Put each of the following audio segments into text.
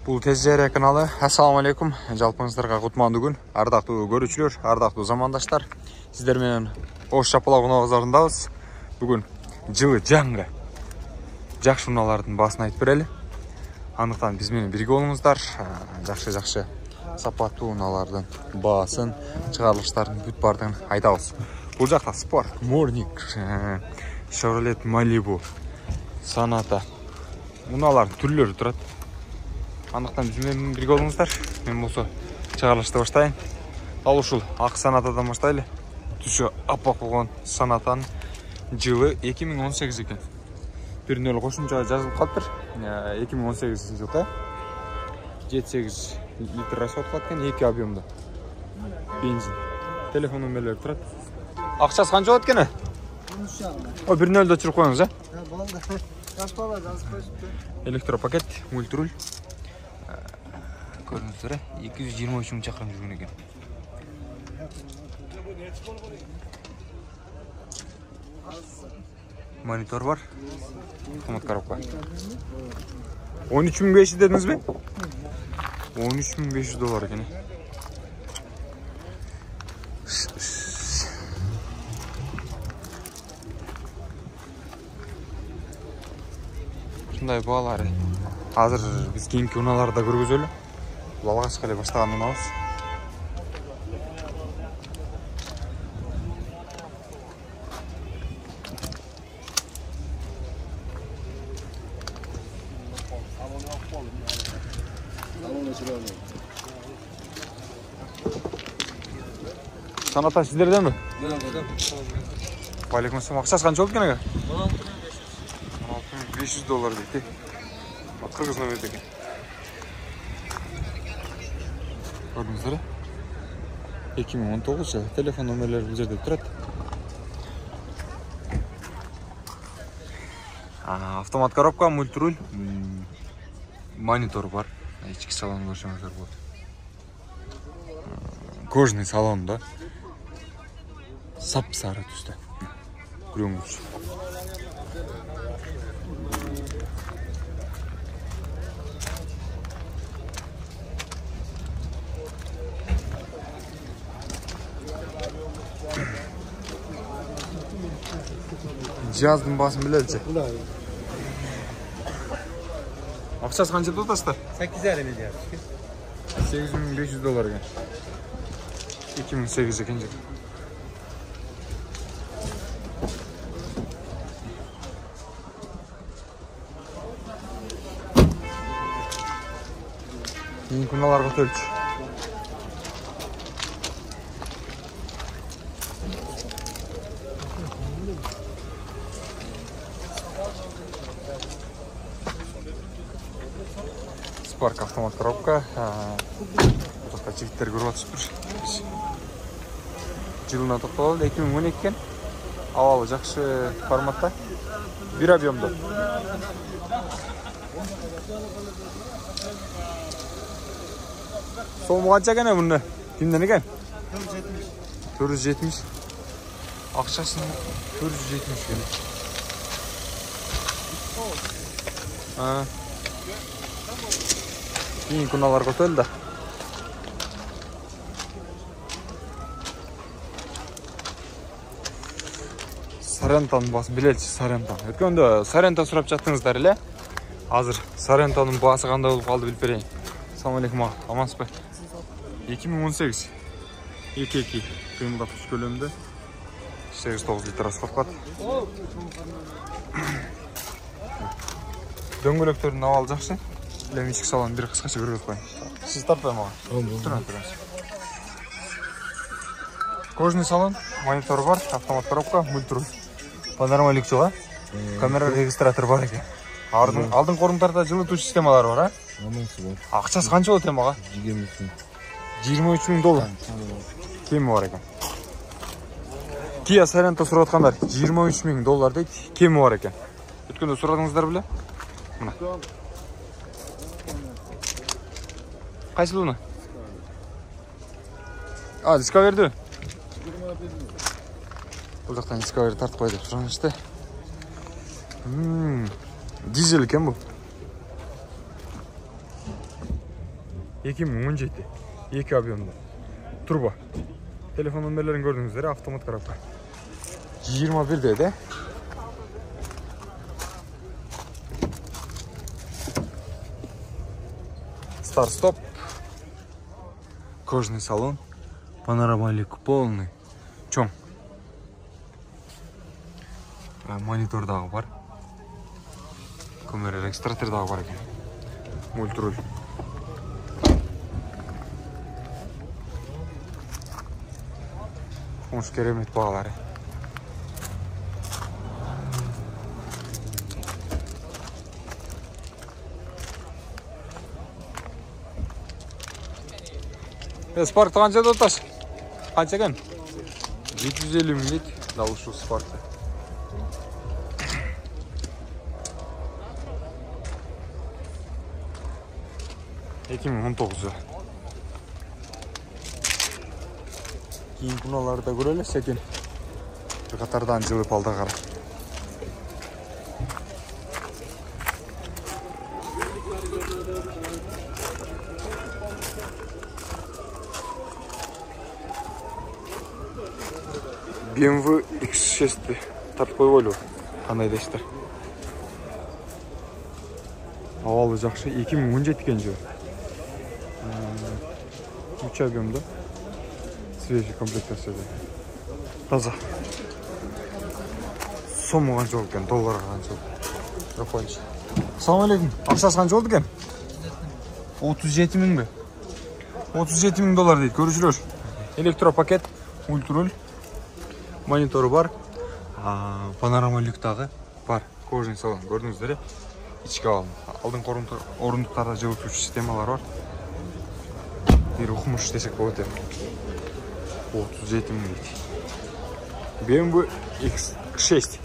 Бұл Тез Жария каналы. Ассаламу алейкум. Жалпыңыздарға құтманды күн. Ардақтуу көрүүчүлөр, ардактуу замандаштар. Сиздер менен Ош Чапалак унааларындабыз. Бүгүн жылы жаңы жакшы унаалардын баасын айтып берели. Андыктан биз менен бирге болуңуздар. Жакшы сапаттуу унаалардын баасын, чыгарылыштардын бүт бардыгын айтабыз. Бул жакта Sport Morning, Chevrolet Malibu, Sonata унаалардын түрлөрү турат. Андыктан биз менен бирге болуңуздар. Мен болсо чыгарылышты баштайын. Ал ушул ак Sonatадан баштайлы. Түсү аппак болгон Sonatанын жылы 2018 экен. Бир нөл кошумча жазылып калыптыр. 2018 жылы 7-8 литр расход кылат экен, 2 объемда. Бензин. Телефон номерлери турат. Акчасы канча болот экен? О, 1-0 өчүрүп коюңуз, а? Болду. Каспала жазып коюшту. Электропакет, мультруль. Көрүңүздөр, 223 миң чакырым жүргөн экен. Монитор бар. Автомат коробка. 13.500 дедиңиз бе? 13.500 доллар екен. Шундай баалары. Азыр биз кийинки унааларды көргөзөлү. Бул алгачкы эле баштаган унабыз. Sonata сиздерденби? Валейкум ассалам. Акчасы канча болуп экен? 16.500 доллар дейт. Кыргыз номер экен. Көрдүңүздөр? 2019 жылы. Телефон номерлери бул жерде турат. Автомат коробка, мультруль, монитор бар. Ички салон көрсөңүздөр болот. Кожный салон да. Сап-сары түстө. Көрүңүз. Cihazın baaсын билеличи. Акчасы канча деп атасыздар? 8,5 миллиард. 8500 доллар экен. 2008 экен жыл. Кийинки унааларга өтөлчү. Spark автомат коробка. Бул жигиттер көрүп атышыптыр. Жылына токтолду, 2012 экен. Абалы жакшы форматта. Бир объемдо. Сому канча экен муну? Кимден экен? 470. Акчасын 470 экен. Кийинки унааларга өтөлү да. Sorenta'nын баасы билелчи, Sorenta. Өткөндө Sorenta сурап жаттыңыздар эле. Азыр Sorenta'нын баасы кандай болуп калды билип берейин. Ассаламу алейкум, амансызбы? 2018. 2.2 кыймылдаткыч көлөмдө 8-9 литр расход кылат. Дөңгөлөктөрдүн абалы жакшы. Эле ички салон бир кыскача көргөзүп коюн. Сиз тартпай мага. Турат. Кожный салон, монитор бар, автомат коробка, мультруль. Панорамалык жок, камера регистратор бар экен. Алдын корунтарда жылытуу системалары бар, Амансыз бар. Акчасы канча болот эми ага? 23 миң доллар. Кеми бар экен. Kia Sorento сурап аткандар 23 миң доллар дейт. Кеми бар экен. Өткөндө сурадыңыздар беле? Мына. Кайсылууна? Discovery'ді. Бұл жақтан Discovery тартып қойды. Сұранышты. Дизель екен бұл. 2017. 2 объемда. Turbo. Telefon numaralarını gördüğünüz üzere avtomat коробка. 21 dedi. Старт-стоп. Кожаный салон. Панорамалик полный. Чом? Монитор дағы бар. Камера регистратор дағы бар екен. Мультруль. Қоңыз керемет бағалары. Спаркты қаншада отас? Қанша екен? 750 мың дейді. Дауышу Спаркты. Ekim 19'u. Кейін күналарды да көрелес екен. Bir қатардан жылып алды қара. BMW X6'ti. Тартып қойып ойлау. Қандай дештер. Havalı жақсы. 2017 екен жыл. 3 объемда. Свежий комплектацияда. Таза. Сомы қанша болды екен? Долларға қанша болды? Жоқ қойыншы. Ассалаумағалейкум. Ақшасы қанша болды екен? 37 мың бе? 37 мың доллар дейді. Көрушілер. Электропакет, ультруль, мониторы бар. Панорама люктағы бар. Кожаный салон. Көрдіңіздер? İçki alın. Алдыңғы орындықтарда жылытушы системалар бар. Bir okumuş desek болады. 37 мың дейді. BMW X6.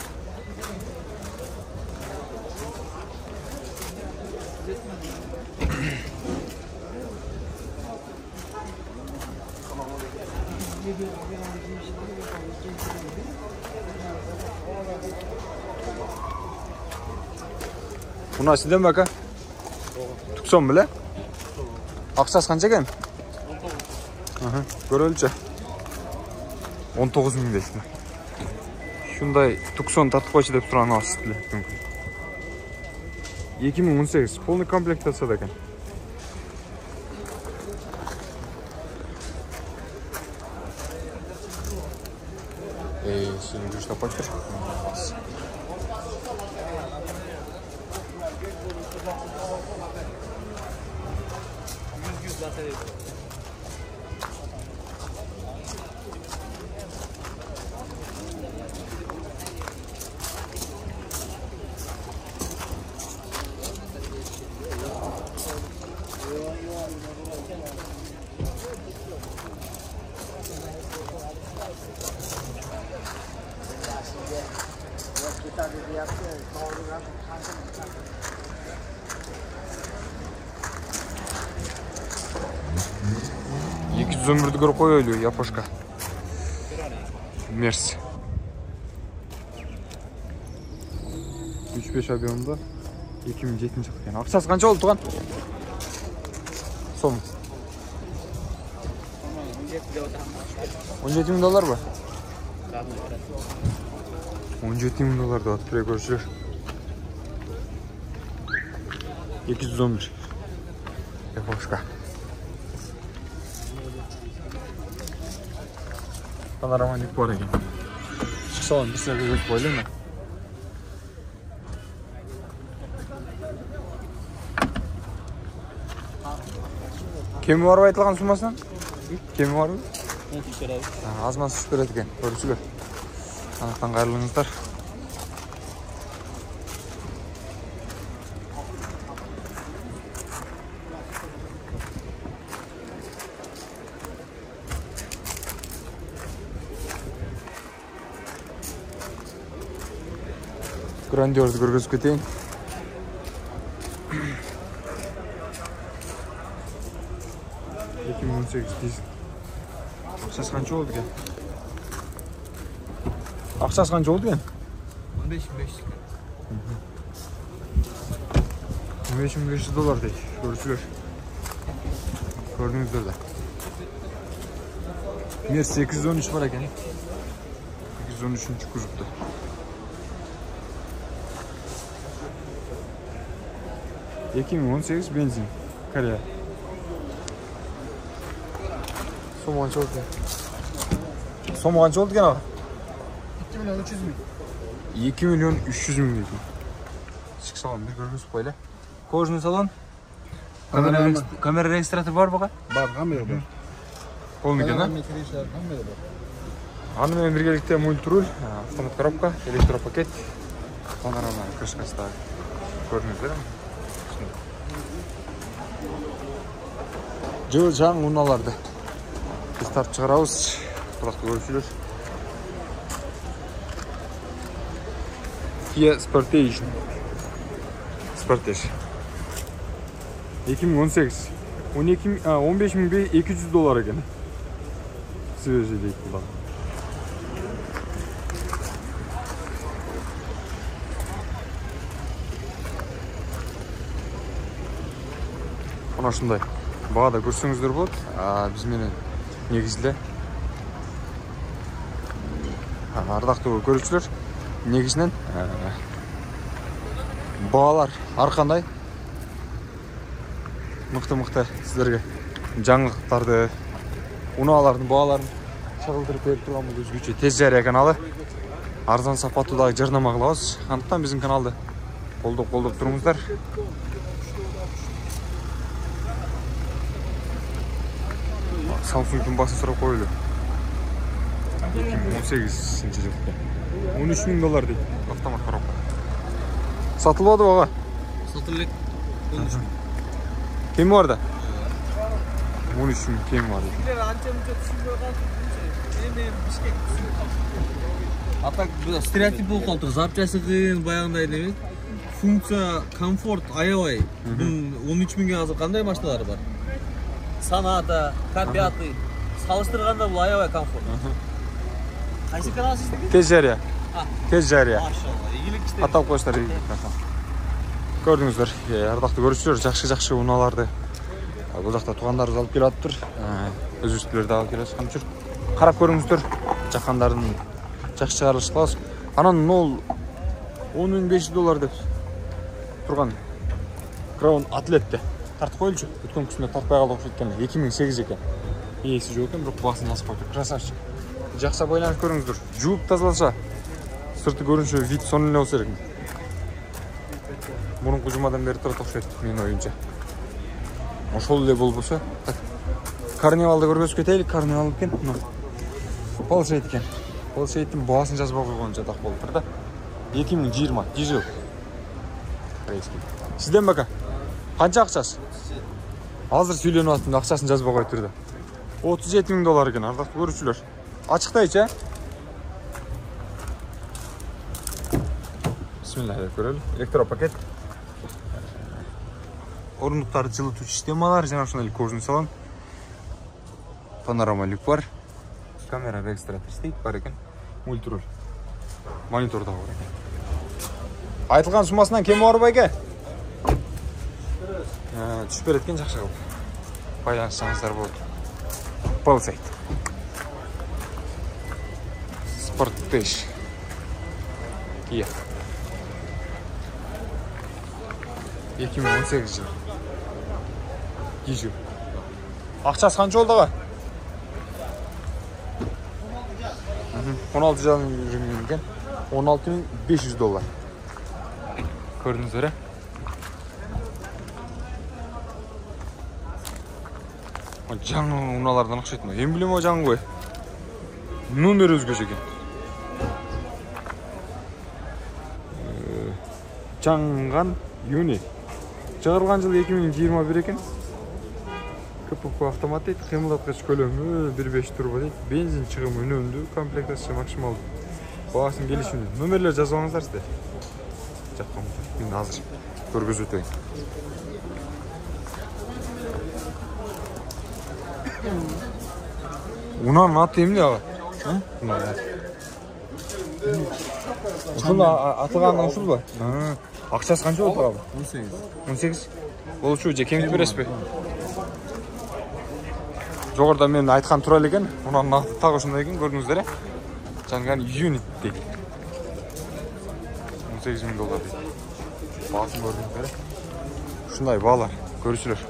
Buna sizden baka. Tukson bile. Ақшасы қанша екен? Көрелікші. 19 мың дейсің. Шундай Tucson тартып қойшы деп тұраны асыстылы. 2018. Полный комплектация екен. Сенің жүріш таппай тұр. Zömürdü görüp koyuyor yapoşka. Mersi. 3-5 объемда 2007 жылы екен. Ақшасы қанша болды туған? Сом. 17 мың доллар ба? 17 мың доллар да атып көршілер. 211. Япошка. Panoramalik var ekan. Chiqsa bir sizlarga ko'rib qo'yaymi? Kemi var aytilgan summasidan? Kemi varmi? Azman tushib beradi ekan. Ko'rishinglar. Aniqdan qayerlingizlar. Grandiozdu көргөзүп кетейин. Ақшасы қанша болды екен? Ақшасы қанша болды екен? 15.500 доллар дейді. Көрушілер. Gördüğünüzde de. Mer 813 var ekan. 813. kuzupta. Ekim 18 benzin. Koreya. So'm qancha oldu? So'm qancha oldu ekan? 2 milyon 300 bin. 2 milyon 300 bin ekan. Ichki salon bir ko'rgizib qo'ylar. Ko'rishni salon. Kamera registrator var baqa? Var, hamma yo'q. Qo'lniki da. Hamma yo'q. Anымен birgelikte multirul, avtomat коробка, elektropakет, panorama крышкасы da ko'rinadi. Жылы жаң уналарды biz tartib chiqaramiz. Quloqni ko'rishlar. Kia Sportage. 2018. 15.200 dolar ekan. Свежий deydi bu. Ana şunday. Бағада көрсеңіздер болады. Біз мені негізілі ардақты көрушілер негізінен бағалар арқандай мықты сіздерге жаңалықтарды уналардың бағаларын шағылдырып беріп тұрған бұл өзгеше тез жария каналы. Арзан сапаттыдағы жарнама қыламыз. Андықтан біздің каналды қолдап тұрыңыздар. Samsung'un bası sıra koyulu. 2018 жылda. 13 bin dolar değil. Avtomat коробка. Satılmadı bağa. Satılık 13 bin. Kim vardı? 13 bin kim vardı? Ата стереотип болып қалды. Запчасы қиын, баяғындай неме. Функция, комфорт, аябай. 13 мыңға азыр қандай машиналары бар? Саната, К5, салыстырғанда бұл аябай комфорт. Қайсы канал сіздікі? Tez жария. Tez жария. Машалла, игілік істер. Атап қойсыздар. Көрдіңіздер, ардақты көрушілер, жақшы уналарды. Бұл жақта туғандарымыз алып келіп тұр. Өзбекстілерді алып келіп жатқан жүр. Қарап көріңіздер, жақандардың жақсы шығарылыш қыласыз. Анан ол 10.500 доллар деп тұрған Crown Atlet'те. Тартып қойылшы. Өткен күсінде тартпай қалды оқып жеткен. 2008 екен. Иесі жоқ екен, бірақ басын жазып қойды. Красавчик. Жақса байланып көріңіздер. Жуып тазаласа, сырты көрінше вид сонын олса екен. Бұрынғы жұмадан бері тұрат оқшайды, мен ойынша. Ошол эле болбосо. Карнивалды көргөзүп кетели, карнивал экен. Полшейт экен. Полшейттин баасын жазбай койгон жатак болуп тур да. 2020 жыл. Сизден бака. Канча акчасы? Азыр сүйлөнүп атып, акчасын жазбай коюп турду. 37 000 доллар экен, ардактуу көрүүчүлөр. Ачыктайчы? Бисмилlah деп көрөлү. Электропакет. Орындықтары жылыту системалар, жана ушундай кожный салон. Панорама люк бар. Камера регистратор істейт бар екен. Мультируль. Монитор да бар екен. Айтылған сумасынан кем бар байке? Түшіп береткен жақсы қылып. Байланышсаңыздар болды. Полсайт. Sportage. Kia. 2018 жыл. Ежу. Ақшасы қанша oldu аға? 16 жылдан жүрген екен. 16.500 доллар. Көрдіңіздер, жаңы уналардан ақша етті. Эмблема жаңы ғой. Номер өзгеше екен. Жаңған юни. Шығарылған жыл 2021 екен. КПП автомат дейді, қимылдатқыш көлемі 1.5 турбо дейді. Бензин шығымы үнемді, комплектация максималды. Бағасын келісімді. Номерлер жазып алыңыздар сізде. Жатқан мен азыр көргөзіп өтейін. Унаның аты емне аға? Ұшыл атылғаннан ұшыл ба? Ақшасы қанша болды аға? 18. Ол үші өте кемді бересіз бе? Жоғарда мен айтқан тура екен. Мұнан нақты тағы осындай екен, көрдіңіздер. Жаңған юнит дейді. $18.000 дейді. Бағасын көрдіңіздер. Шындай бағалар, көрушілер.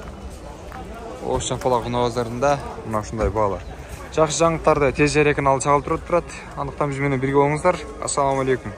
Ош шапалақ құны базарында мына шындай бағалар. Жақсы жаңалықтарды тез жария каналы чағылтырып тұрады. Андықтан бізбенен бірге болыңыздар. Ассаламу алейкум.